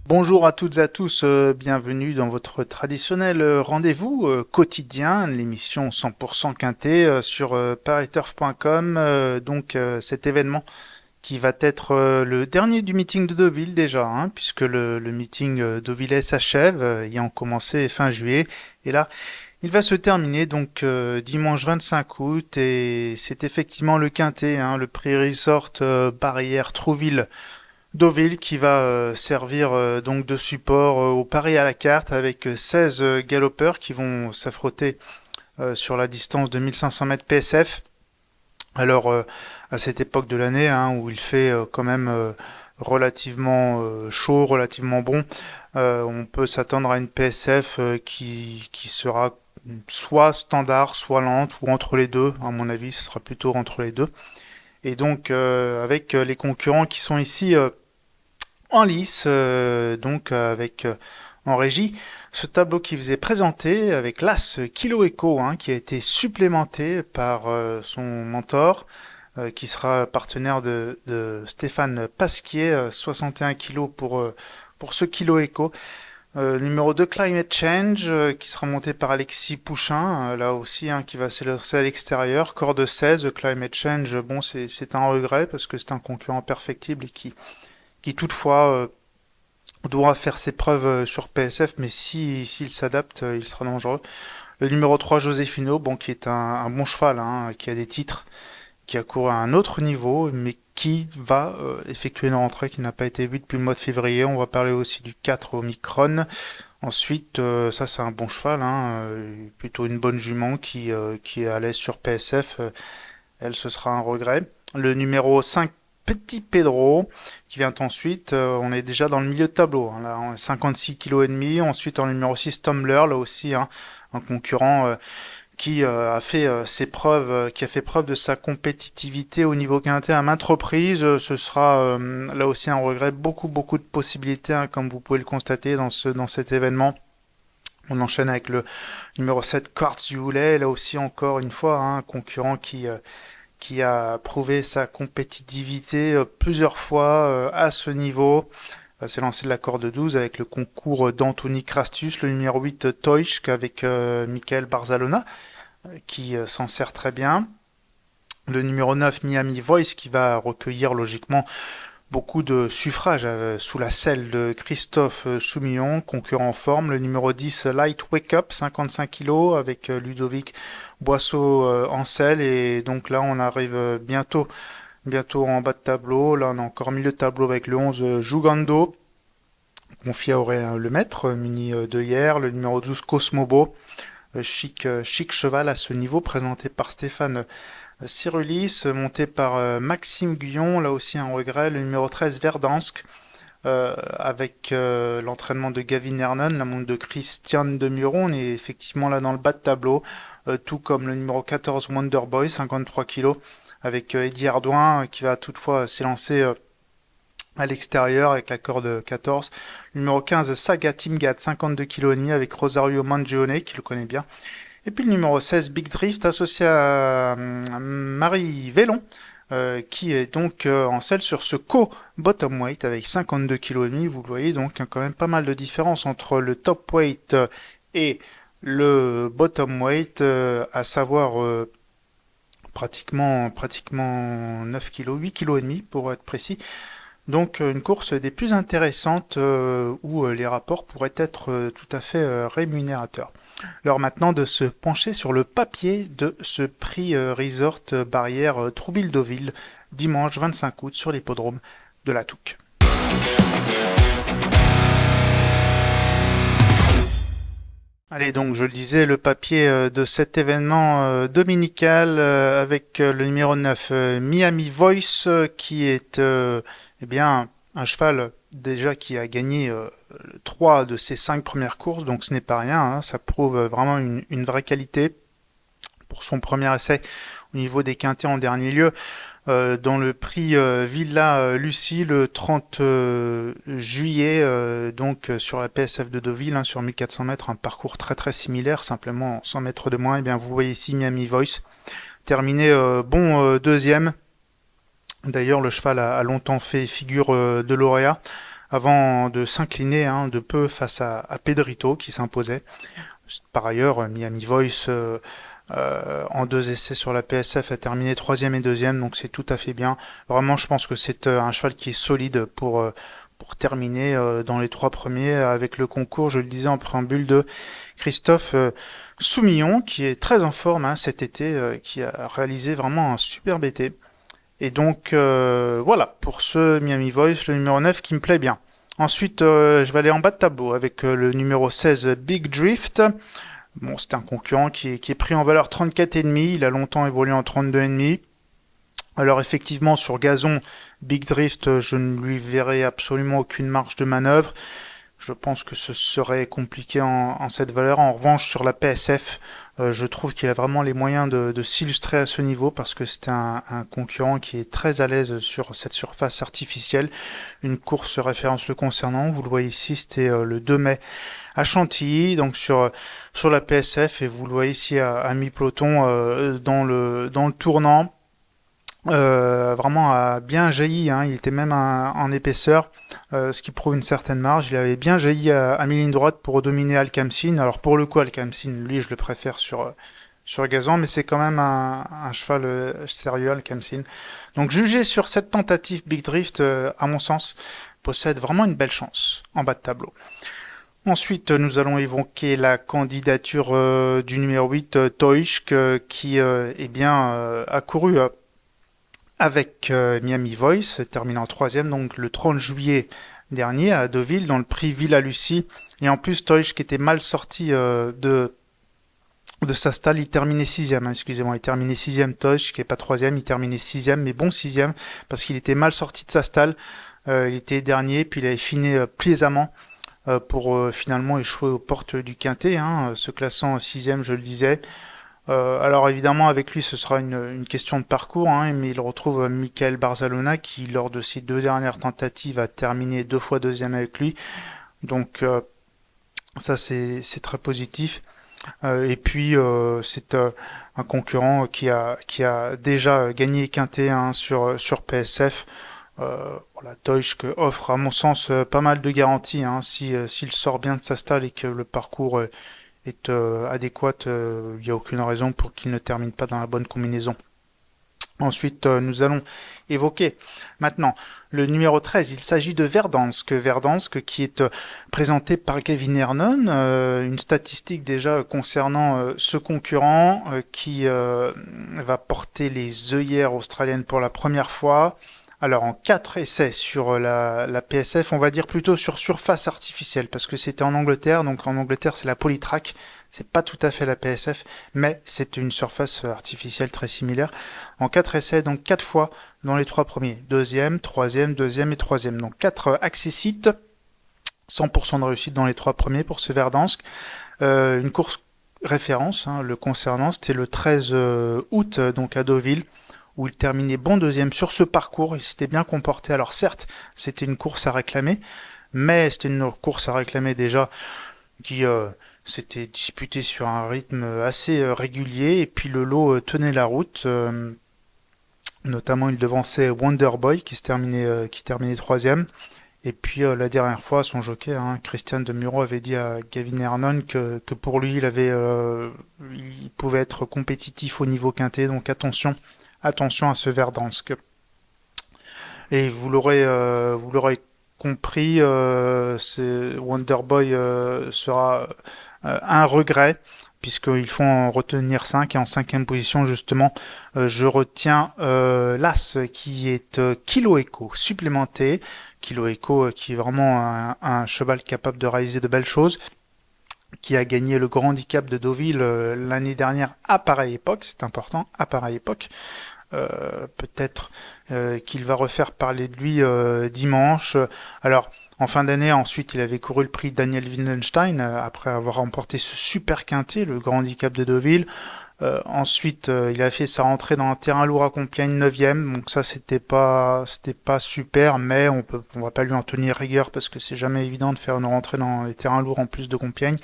Bonjour à toutes et à tous, bienvenue dans votre traditionnel rendez-vous quotidien, l'émission 100% quintet sur pariturf.com. Cet événement qui va être le dernier du meeting de Deauville déjà, hein, puisque le meeting deauvillais s'achève, ayant commencé fin juillet. Et là, il va se terminer dimanche 25 août et c'est effectivement le quintet, hein, le prix Resort Barrière Trouville Deauville qui va servir donc de support au pari à la carte avec 16 galopeurs qui vont s'affronter sur la distance de 1500 mètres PSF. Alors à cette époque de l'année, hein, où il fait quand même relativement chaud, relativement bon, on peut s'attendre à une PSF qui sera soit standard, soit lente, ou entre les deux. À mon avis, ce sera plutôt entre les deux. Et donc avec les concurrents qui sont ici en lice, avec en régie ce tableau qui vous est présenté avec l'As Kilo Echo, hein, qui a été supplémenté par son mentor, qui sera partenaire de Stéphane Pasquier, 61 kilos pour ce Kilo Echo. Numéro 2, Climate Change, qui sera monté par Alexis Pouchin, là aussi, hein, qui va s'élancer à l'extérieur. Corde 16, Climate Change, bon, c'est un regret parce que c'est un concurrent perfectible et qui toutefois doit faire ses preuves sur PSF, mais s'il s'adapte, il sera dangereux. Le numéro 3, Josefino, bon, qui est un bon cheval, hein, qui a des titres, qui a couru à un autre niveau, mais qui va effectuer une rentrée qui n'a pas été vue depuis le mois de février. On va parler aussi du 4 Omicron. Ensuite, ça c'est un bon cheval, hein, plutôt une bonne jument qui est à l'aise sur PSF. Elle, ce sera un regret. Le numéro 5, Petit Pedro, qui vient ensuite. On est déjà dans le milieu de tableau, hein, là, on est 56 kg et demi. Ensuite, en numéro 6, Tumbler, là aussi, hein, un concurrent qui a fait ses preuves, qui a fait preuve de sa compétitivité au niveau quintet à maintes reprises. Ce sera là aussi un regret. Beaucoup de possibilités, hein, comme vous pouvez le constater dans cet événement. On enchaîne avec le numéro 7, Quartz du Houlet. Là aussi, encore une fois, hein, un concurrent qui a prouvé sa compétitivité plusieurs fois à ce niveau. Va s'est lancé de la corde 12 avec le concours d'Anthony Crastus, le numéro 8 Toysk avec Michael Barzalona qui s'en sert très bien. Le numéro 9 Miami Voice qui va recueillir logiquement beaucoup de suffrages sous la selle de Christophe Soumillon, concurrent en forme. Le numéro 10 Light Wake Up, 55 kg avec Ludovic Boisseau en selle. Et donc là on arrive bientôt en bas de tableau. Là on a encore milieu de tableau avec le 11 Jugando, confié à Aurélien Lemaître, muni de hier. Le numéro 12 Cosmobo, chic cheval à ce niveau, présenté par Stéphane Cyrulis, monté par Maxime Guyon, là aussi un regret. Le numéro 13 Verdansk, avec l'entraînement de Gavin Hernan, la montre de Christian de Muron. On est effectivement là dans le bas de tableau, tout comme le numéro 14 Wonderboy, 53 kg, avec Eddie Ardouin, qui va toutefois s'élancer à l'extérieur avec la corde 14. Le numéro 15 Saga Timgad, 52 kg et demi, avec Rosario Mangione, qui le connaît bien. Et puis le numéro 16, Big Drift, associé à Marie Vélon, qui est donc en selle sur ce co-bottom weight avec 52 kg et demi. Vous le voyez, donc quand même pas mal de différence entre le top weight et le bottom weight, à savoir pratiquement 9 kg, 8 kg et demi pour être précis. Donc une course des plus intéressantes où les rapports pourraient être tout à fait rémunérateurs. L'heure maintenant de se pencher sur le papier de ce prix Resort Barrière Trouville-Deauville, dimanche 25 août sur l'hippodrome de la Touques. Allez, donc je le disais, le papier de cet événement dominical avec le numéro 9, Miami Voice, qui est eh bien un cheval déjà qui a gagné 3 de ses 5 premières courses, donc ce n'est pas rien, hein, ça prouve vraiment une vraie qualité pour son premier essai au niveau des quintets en dernier lieu. Dans le prix Villa Lucie le 30 juillet, sur la PSF de Deauville, hein, sur 1400 mètres, un parcours très similaire, simplement 100 mètres de moins. Et bien vous voyez ici Miami Voice terminé deuxième. D'ailleurs le cheval a longtemps fait figure de lauréat avant de s'incliner de peu face à Pedrito qui s'imposait. Par ailleurs, Miami Voice en 2 essais sur la PSF a terminé troisième et deuxième, donc c'est tout à fait bien. Vraiment, je pense que c'est un cheval qui est solide pour terminer dans les 3 premiers avec le concours, je le disais en préambule, de Christophe Soumillon, qui est très en forme cet été, qui a réalisé vraiment un superbe été. Et donc voilà, pour ce Miami Voice, le numéro 9 qui me plaît bien. Ensuite, je vais aller en bas de tableau avec le numéro 16, Big Drift. Bon, c'est un concurrent qui est pris en valeur 34,5. Il a longtemps évolué en 32,5. Alors effectivement, sur gazon, Big Drift, je ne lui verrai absolument aucune marge de manœuvre. Je pense que ce serait compliqué en cette valeur. En revanche, sur la PSF, je trouve qu'il a vraiment les moyens de s'illustrer à ce niveau parce que c'est un concurrent qui est très à l'aise sur cette surface artificielle. Une course référence le concernant, vous le voyez ici, c'était le 2 mai à Chantilly, donc sur la PSF, et vous le voyez ici à mi-peloton dans le tournant. Vraiment a bien jailli, il était même en épaisseur, ce qui prouve une certaine marge. Il avait bien jailli à mi-ligne droite pour dominer Alcamsin. Alors pour le coup, Alcamsin, lui, je le préfère sur gazon, mais c'est quand même un cheval sérieux, Alcamsin. Donc jugé sur cette tentative Big Drift, à mon sens, possède vraiment une belle chance en bas de tableau. Ensuite, nous allons évoquer la candidature du numéro 8, Toishk, qui a couru avec Miami Voice, terminant troisième donc le 30 juillet dernier à Deauville dans le prix Villa Lucie. Et en plus, Toish qui était mal sorti de sa stalle, il terminait sixième, excusez-moi, il terminait sixième. Toish qui est pas troisième, il terminait sixième, mais bon sixième parce qu'il était mal sorti de sa stalle. Il était dernier, puis il avait fini plaisamment pour finalement échouer aux portes du Quintet, se classant sixième, je le disais. Alors évidemment avec lui ce sera une question de parcours, mais il retrouve Michael Barzalona qui lors de ses 2 dernières tentatives a terminé 2 fois deuxième avec lui. Donc ça c'est très positif. Et puis c'est un concurrent qui a déjà gagné Quintet sur PSF. Voilà, Deutsch offre à mon sens pas mal de garanties s'il sort bien de sa stalle et que le parcours est adéquate, il n'y a aucune raison pour qu'il ne termine pas dans la bonne combinaison. Ensuite, nous allons évoquer maintenant le numéro 13. Il s'agit de Verdansk. Verdansk qui est présenté par Gavin Hernon. Une statistique déjà concernant ce concurrent qui va porter les œillères australiennes pour la première fois. Alors en 4 essais sur la PSF, on va dire plutôt sur surface artificielle, parce que c'était en Angleterre, donc en Angleterre c'est la Polytrack, c'est pas tout à fait la PSF, mais c'est une surface artificielle très similaire. En 4 essais, donc 4 fois dans les 3 premiers, deuxième, troisième, deuxième et troisième. Donc 4 accessites, 100% de réussite dans les 3 premiers pour ce Verdansk. Une course référence, le concernant, c'était le 13 août, donc à Deauville, où il terminait bon deuxième sur ce parcours. Il s'était bien comporté. Alors certes, c'était une course à réclamer, mais c'était une course à réclamer déjà qui s'était disputée sur un rythme assez régulier, et puis le lot tenait la route. Notamment, il devançait Wonderboy qui terminait troisième. Et puis la dernière fois, son jockey, Christian de Muro, avait dit à Gavin Hernon que pour lui, il pouvait être compétitif au niveau quintet. Donc attention à ce Verdansk. Et vous l'aurez compris, Wonderboy sera un regret, puisqu'ils font en retenir 5, et en cinquième position, justement, je retiens l'As, qui est Kilo Echo, supplémenté. Kilo Echo, qui est vraiment un cheval capable de réaliser de belles choses, qui a gagné le Grand Handicap de Deauville l'année dernière à pareille époque, c'est important, à pareille époque. Peut-être qu'il va refaire parler de lui dimanche. Alors, en fin d'année, ensuite, il avait couru le prix Daniel Wildenstein après avoir remporté ce super quintet, le Grand Handicap de Deauville. Ensuite, il a fait sa rentrée dans un terrain lourd à Compiègne 9e, donc ça c'était pas super, mais on va pas lui en tenir rigueur parce que c'est jamais évident de faire une rentrée dans les terrains lourds en plus de Compiègne.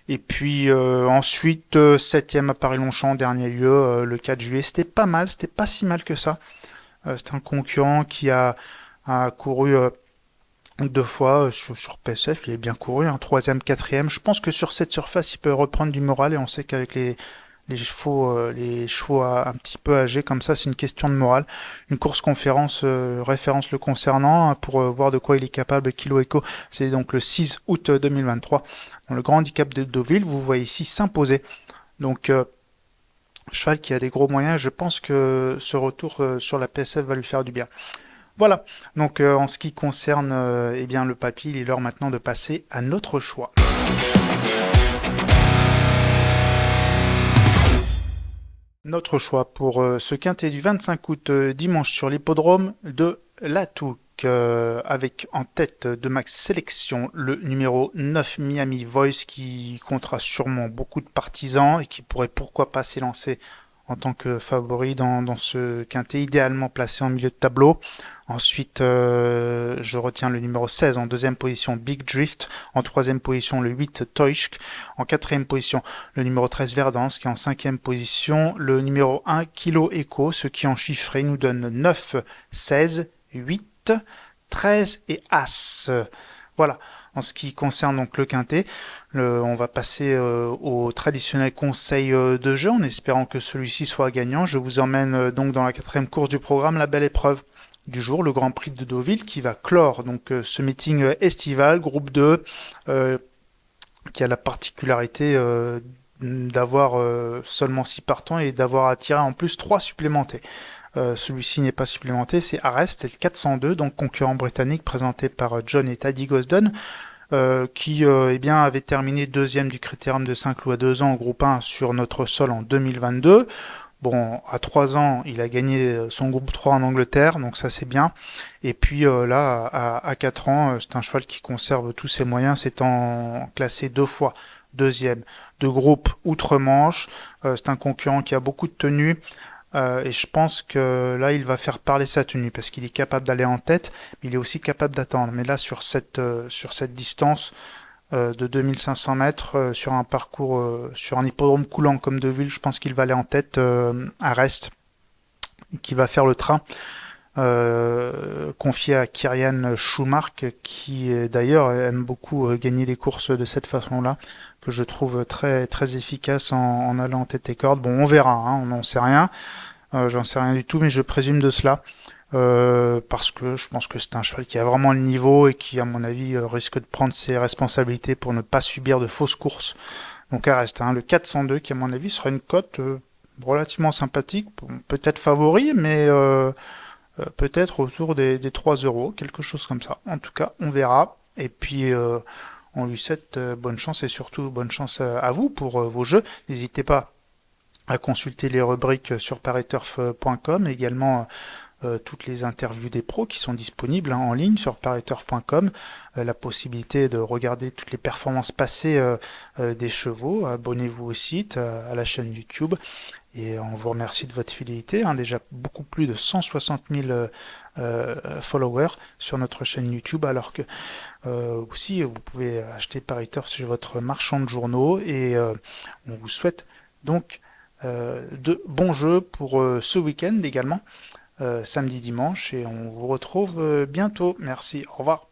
Et puis ensuite, 7e à Paris-Longchamp, dernier lieu, le 4 juillet. C'était pas mal, c'était pas si mal que ça. C'était un concurrent qui a couru deux fois sur PSF, il est bien couru, un troisième, quatrième. Je pense que sur cette surface, il peut reprendre du moral et on sait qu'avec les chevaux un petit peu âgés comme ça, c'est une question de morale. Une course conférence référence le concernant hein, pour voir de quoi il est capable. Kilo Echo, c'est donc le 6 août 2023 dans le Grand Handicap de Deauville. Vous voyez ici s'imposer. Donc cheval qui a des gros moyens. Je pense que ce retour sur la PSF va lui faire du bien. Voilà. Donc en ce qui concerne eh bien le papy, il est l'heure maintenant de passer à notre choix. Notre choix pour ce quintet du 25 août dimanche sur l'hippodrome de La Touque, avec en tête de Max Sélection le numéro 9 Miami Voice qui comptera sûrement beaucoup de partisans et qui pourrait pourquoi pas s'élancer en tant que favori dans ce quintet, idéalement placé en milieu de tableau. Ensuite, je retiens le numéro 16 en deuxième position, Big Drift. En troisième position, le 8 Toysk. En quatrième position, le numéro 13 Verdance. Qui en cinquième position, le numéro 1 Kilo Echo. Ce qui en chiffré nous donne 9, 16, 8, 13 et As. Voilà. En ce qui concerne donc le quintet, on va passer au traditionnel conseil de jeu en espérant que celui-ci soit gagnant. Je vous emmène donc dans la quatrième course du programme, la belle épreuve du jour, le Grand Prix de Deauville qui va clore donc ce meeting estival, groupe 2, qui a la particularité d'avoir seulement 6 partants et d'avoir attiré en plus 3 supplémentés. Celui-ci n'est pas supplémenté, c'est Arrest, c'est le 402, donc concurrent britannique présenté par John et Taddy Gosden, qui eh bien, avait terminé deuxième du Critérium de Saint-Cloud à 2 ans au groupe 1 sur notre sol en 2022. Bon, à 3 ans, il a gagné son groupe 3 en Angleterre, donc ça c'est bien. Et puis là, à 4 ans, c'est un cheval qui conserve tous ses moyens, s'étant classé 2 fois deuxième de groupe outre-Manche. C'est un concurrent qui a beaucoup de tenues. Et je pense que là, il va faire parler sa tenue parce qu'il est capable d'aller en tête, mais il est aussi capable d'attendre. Mais là, sur cette distance de 2500 mètres, sur un parcours, sur un hippodrome coulant comme Deauville, je pense qu'il va aller en tête à Rest, qui va faire le train. Confié à Kyrian Schumacher, qui d'ailleurs aime beaucoup gagner des courses de cette façon-là, que je trouve très très efficace en allant en tête et corde. Bon, on verra, hein, on n'en sait rien. J'en sais rien du tout, mais je présume de cela. Parce que je pense que c'est un cheval qui a vraiment le niveau et qui, à mon avis, risque de prendre ses responsabilités pour ne pas subir de fausses courses. Donc à reste, hein, le 402 qui, à mon avis, sera une cote relativement sympathique, peut-être favori, mais peut-être autour des 3 euros, quelque chose comme ça. En tout cas, on verra. Et puis, on lui souhaite bonne chance et surtout bonne chance à vous pour vos jeux. N'hésitez pas à consulter les rubriques sur pariturf.com, également toutes les interviews des pros qui sont disponibles hein, en ligne sur pariturf.com, la possibilité de regarder toutes les performances passées des chevaux. Abonnez-vous au site, à la chaîne YouTube, et on vous remercie de votre fidélité. Hein, déjà beaucoup plus de 160 000 followers sur notre chaîne YouTube, alors que aussi vous pouvez acheter Pariturf chez votre marchand de journaux, et on vous souhaite donc de bons jeux pour ce week-end également, samedi, dimanche, et on vous retrouve bientôt. Merci, au revoir.